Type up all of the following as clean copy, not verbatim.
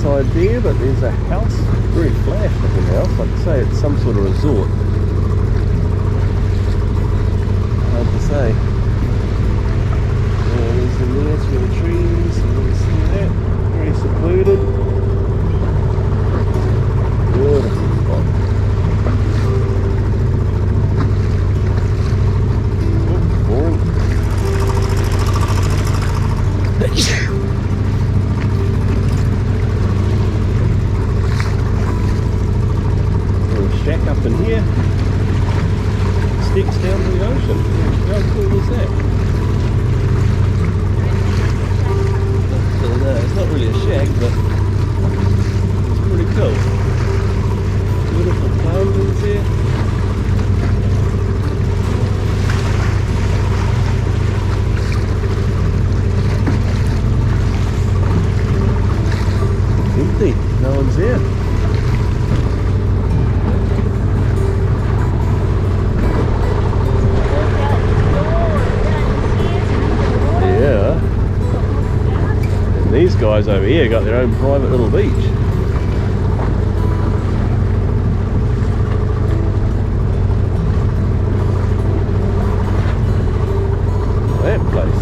side there, but there's a house, very flash looking house. Like I say, it's some sort of resort. Hard to say. Yeah, there's the there through the trees, you can see that, very secluded. Beautiful spot. Oh, boring. Little shack up in here. Steps down to the ocean. How cool is that? So it's not really a shack, but it's pretty cool. Beautiful plantings here. Empty, no one's there. Yeah. And these guys over here got their own private little beach. That place.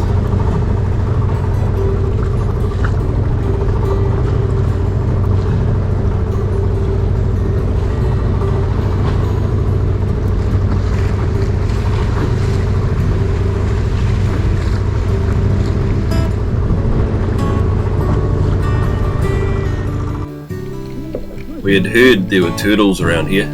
We had heard there were turtles around here,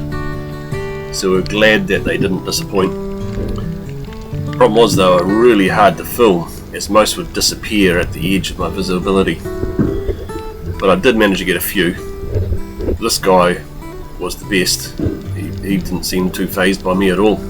so we're glad that they didn't disappoint. The problem was they were really hard to film, as most would disappear at the edge of my visibility. But I did manage to get a few. This guy was the best. He didn't seem too fazed by me at all.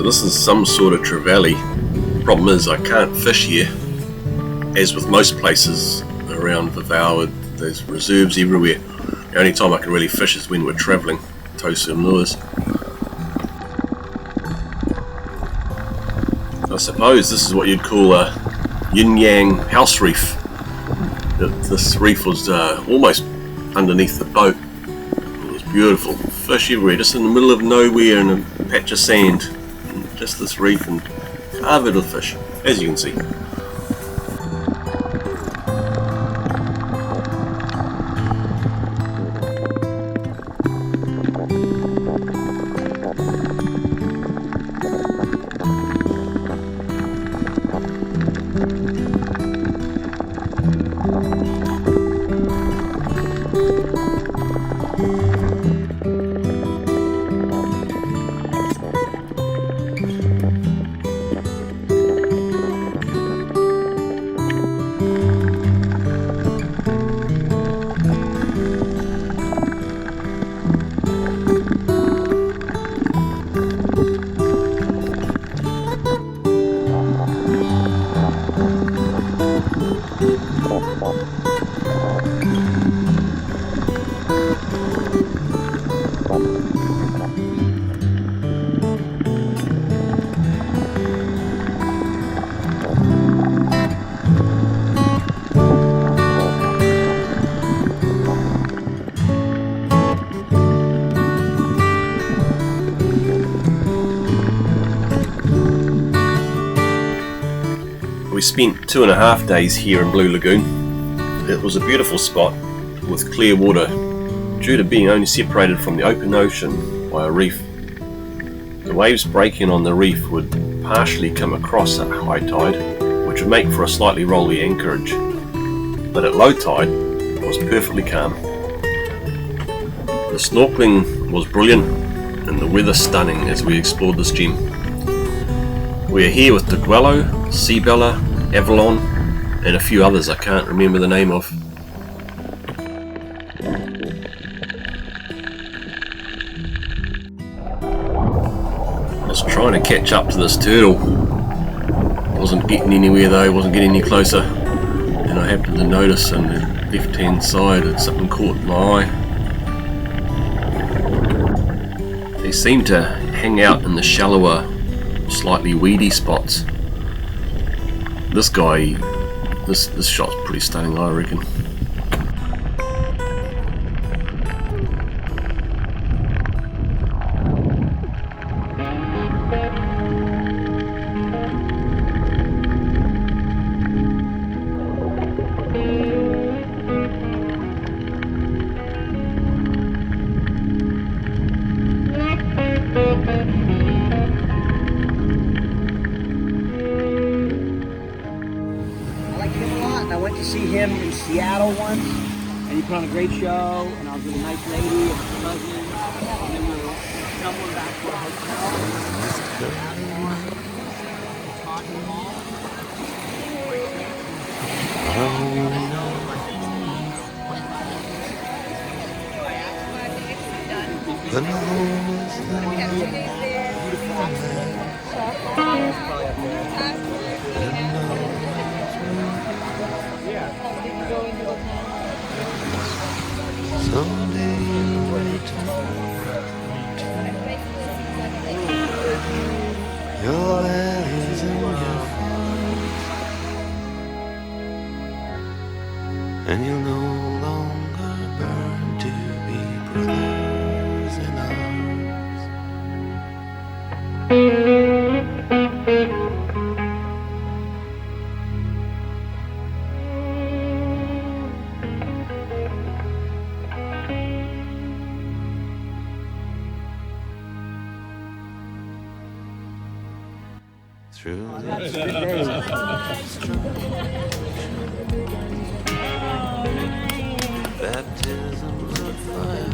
This is some sort of trevally. Problem is I can't fish here. As with most places around Vava'u, there's reserves everywhere. The only time I can really fish is when we're travelling, tow some lures. I suppose this is what you'd call a yin-yang house reef. This reef was almost underneath the boat. It was beautiful. Fish everywhere, just in the middle of nowhere in a patch of sand. Just this reef and covered with fish, as you can see. We spent 2.5 days here in Blue Lagoon. It was a beautiful spot with clear water due to being only separated from the open ocean by a reef. The waves breaking on the reef would partially come across at high tide, which would make for a slightly rolly anchorage, but at low tide it was perfectly calm. The snorkeling was brilliant and the weather stunning as we explored this gem. We are here with Vava'u, Seabella, Avalon, and a few others I can't remember the name of. I was trying to catch up to this turtle. Wasn't getting anywhere though, wasn't getting any closer. And I happened to notice on the left hand side that something caught my eye. They seem to hang out in the shallower, slightly weedy spots. This guy, this shot's pretty stunning, I reckon. I went to see him in Seattle once, and he put on a great show, and I was with a nice lady and her husband, and then we were stumbling back to a hotel. Talking all. Someday you'll return your eyes and your face, and you'll no longer burn to be brothers in arms. Through the baptisms of fire,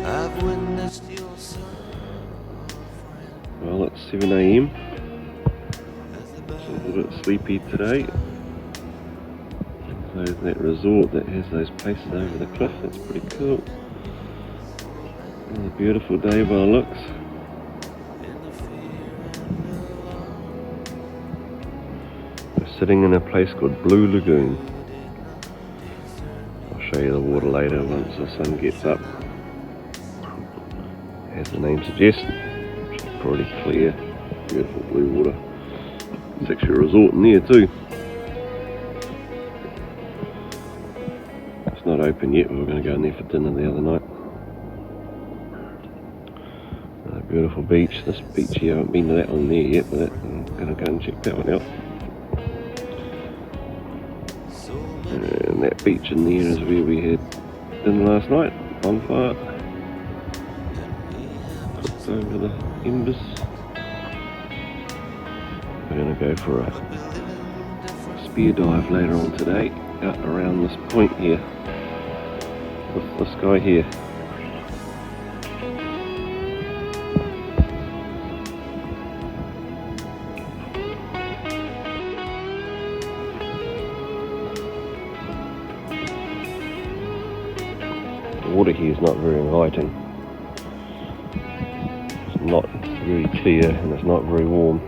I've witnessed your suffering. Well, it's 7 AM. It's a little bit sleepy today. So that resort that has those places over the cliff, that's pretty cool. Another beautiful day by the looks. We're sitting in a place called Blue Lagoon. I'll show you the water later once the sun gets up. As the name suggests, it's pretty clear, beautiful blue water. There's actually a resort in there too. It's not open yet, we were going to go in there for dinner the other night. Beautiful beach. This beach here, I haven't been to that one there yet, but I'm going to go and check that one out. And that beach in there is where we had dinner last night, bonfire. Cooked over the embers. We're going to go for a spear dive later on today, out around this point here, with this guy here. The water here is not very inviting. It's not very clear and it's not very warm.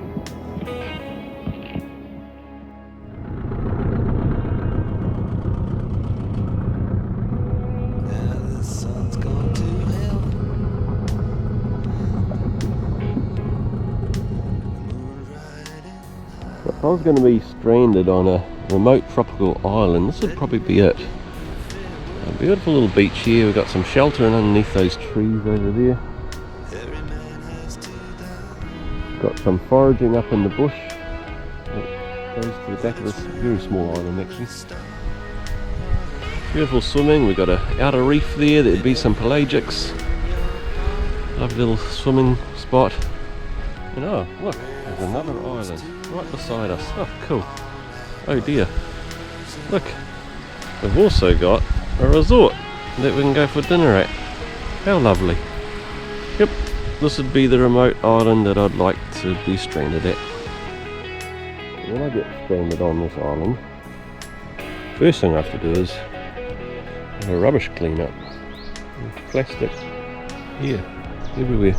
Now the sun's gone to hell. The moon's riding high. If I was going to be stranded on a remote tropical island, this would probably be it. A beautiful little beach here. We've got some shelter underneath those trees over there. Every man has to die. Got some foraging up in the bush. That goes to the back of this very small island actually. Beautiful swimming. We've got an outer reef there. There'd be some pelagics. Lovely little swimming spot. And oh, look, there's another island right beside us. Oh, cool. Oh dear. Look, we've also got a resort that we can go for dinner at. How lovely. Yep, this would be the remote island that I'd like to be stranded at. When I get stranded on this island, first thing I have to do is have a rubbish clean up. There's plastic here, everywhere.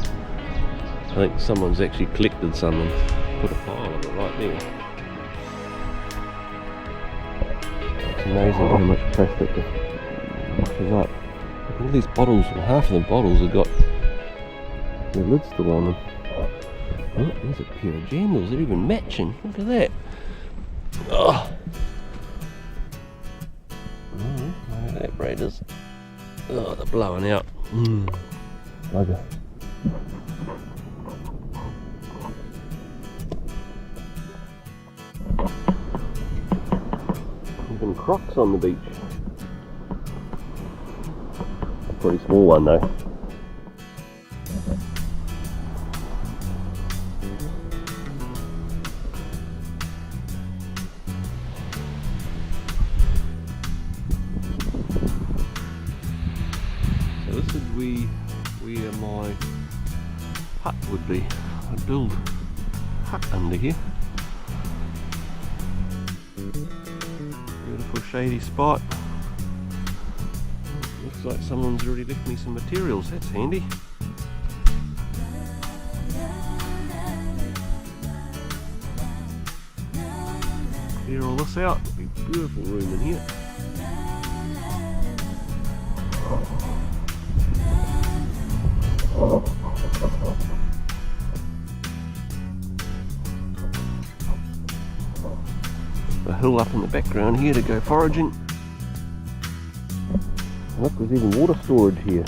I think someone's actually collected some and put a pile of it right there. It's amazing how much plastic it washes up. Look at all these bottles, well, half of the bottles have got their lids still on them. Oh, there's a pair of jandals, they're even matching, look at that. Oh, look at that braiders. Oh, they're blowing out. Bugger. Even crocs on the beach. A pretty small one though. So this is where my hut would be. I'd build a hut under here. Beautiful shady spot. Looks like someone's already left me some materials, that's handy. Clear all this out, it'll be a beautiful room in here. A hill up in the background here to go foraging. Look, there's even water storage here.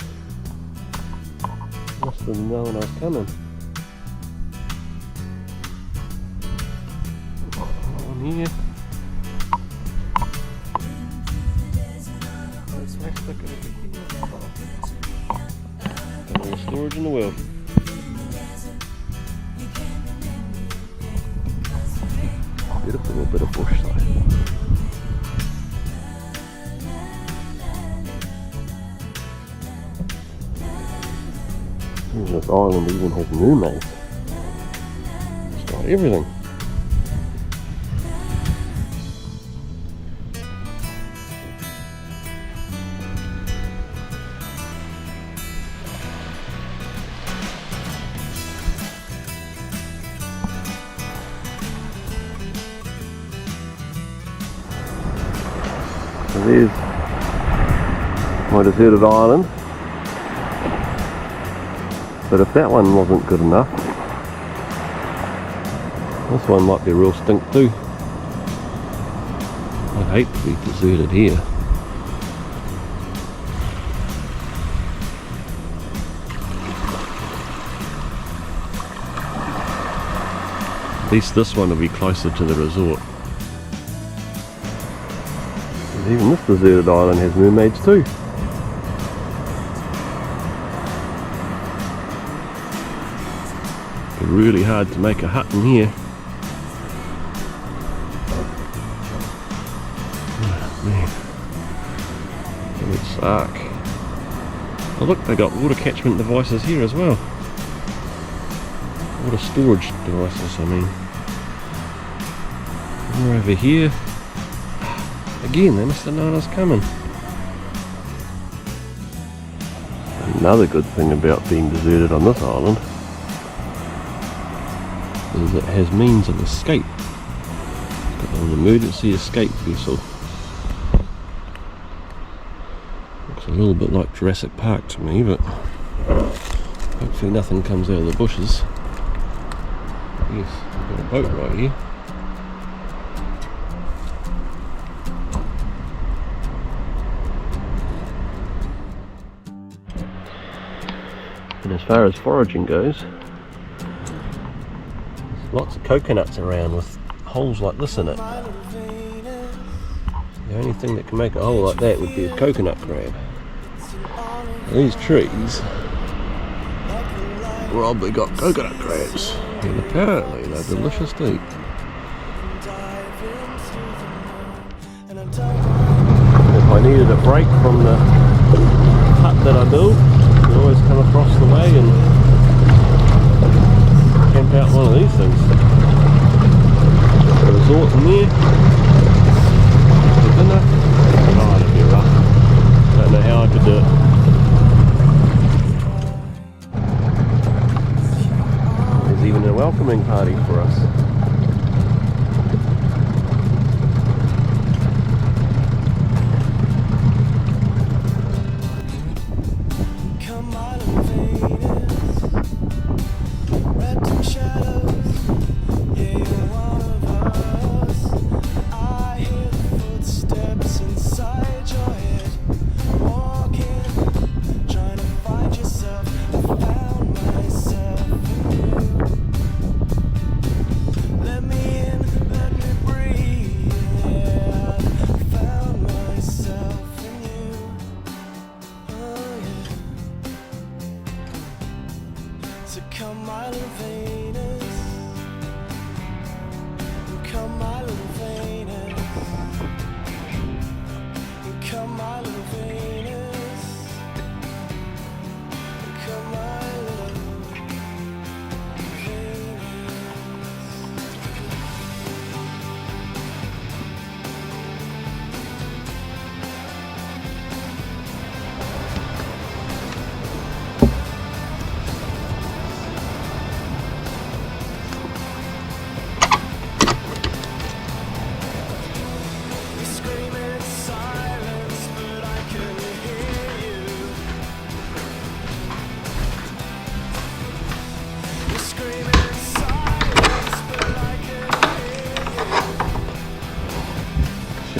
Must have known I was coming. On here. Plastic over here. Got all the storage in the world. Beautiful little bit of bush though. This island even has mermaids. It's got everything. So there's my deserted island. But if that one wasn't good enough, this one might be a real stink too. I'd hate to be deserted here. At least this one will be closer to the resort. And even this deserted island has mermaids too. Really hard to make a hut in here. Oh man, it would suck. Oh look, they got water catchment devices here as well. Water storage devices, I mean. We're over here. Again, they must have known I was coming. Another good thing about being deserted on this island is it has means of escape. It's got an emergency escape vessel. Looks a little bit like Jurassic Park to me, but hopefully nothing comes out of the bushes. Yes, I've got a boat right here. And as far as foraging goes, lots of coconuts around with holes like this in it. The only thing that can make a hole like that would be a coconut crab. These trees probably got coconut crabs, and apparently they're delicious to eat. If I needed a break from the hut that I built, I could always come across the way and camp out one of these things. A resort in there. For dinner. Oh, that'd be rough. Don't know how I could do it.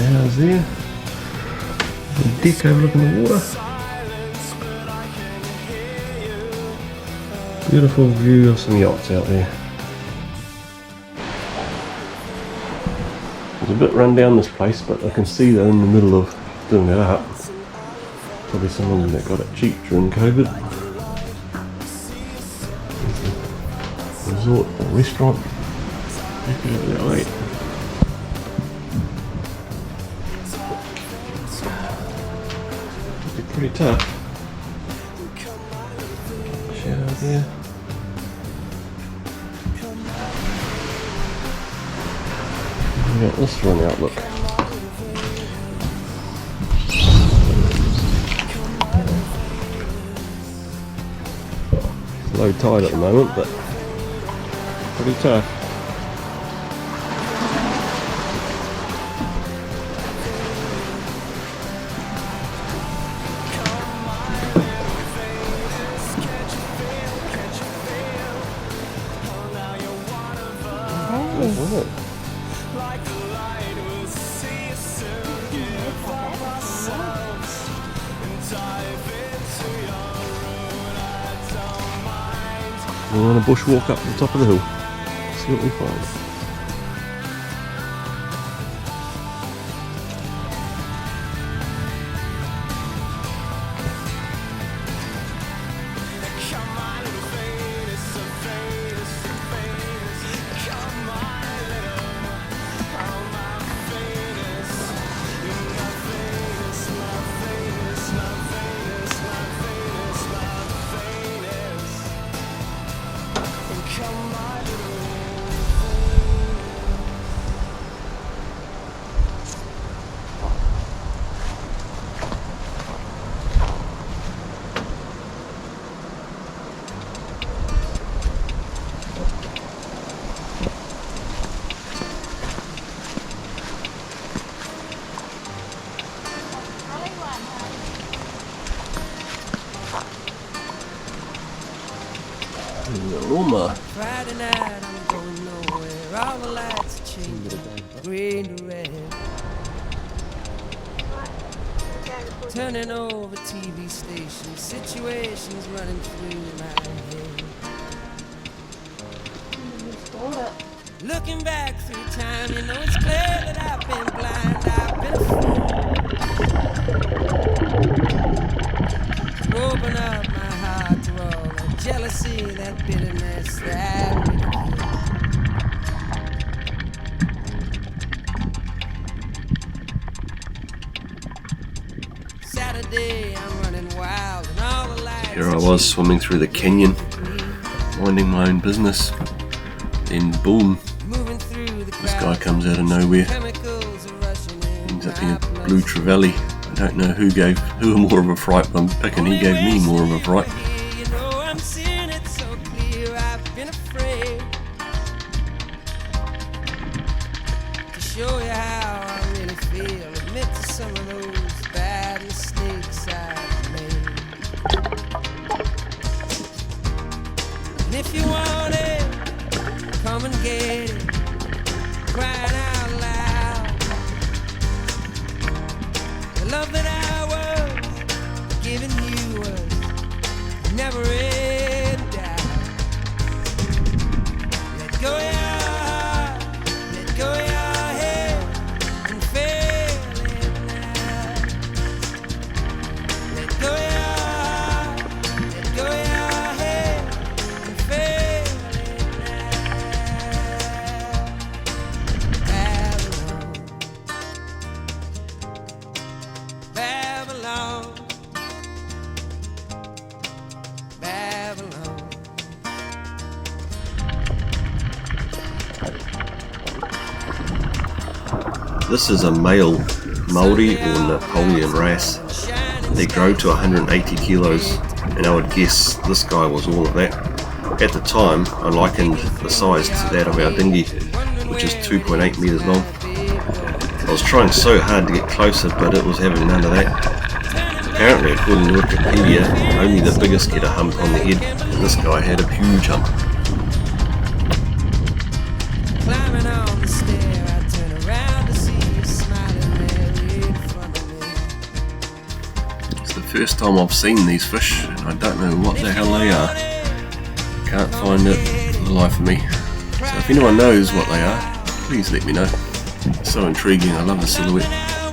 Showers there. The deck overlooking the water. Beautiful view of some yachts out there. It's a bit run down this place, but I can see they're in the middle of doing it up. Probably someone that got it cheap during COVID. Resort or restaurant. Back over that way. It'd be pretty tough. Shower there. We got this for an outlook. It's low tide at the moment, but pretty tough. Isn't it? We're on a bushwalk up to the top of the hill. See what we find. Friday night, I'm going nowhere. All the lights are changing, green to red. Turning over TV stations, situations running through my head. Looking back through time, you know it's clear that I've been blind, I've been a fool. Open up my heart to all that jealousy, that bitterness, that ridicule. Saturday, I'm running wild and all the lights. Here I was swimming through the canyon, minding my own business. Then boom, this guy comes out of nowhere. Ends up being a blue trevally. I don't know who gave who more of a fright, but I'm picking he gave me more of a fright. You know I'm seeing it so clear, I've been afraid to show you how I really feel. Admit to some of those bad mistakes I've made. And if you want it, come and get it, crying out loud. The love that I was giving you was never in doubt. Let go your heart, let go your head, and feel it now. Let go your heart, let go your head, and feel it now. Babylon, Babylon, Babylon. This is a male Maori or Napoleon wrasse. They grow to 180 kilos, and I would guess this guy was all of that. At the time, I likened the size to that of our dinghy, which is 2.8 meters long. I was trying so hard to get closer, but it was having none of that. Apparently, according to Wikipedia, only the biggest get a hump on the head, and this guy had a huge hump. Climbing on the stair, I turn around to see you smiling there. first time I've seen these fish, and I don't know what the hell they are. Can't find it for the life of me. So if anyone knows what they are, please let me know. It's so intriguing, I love the silhouette.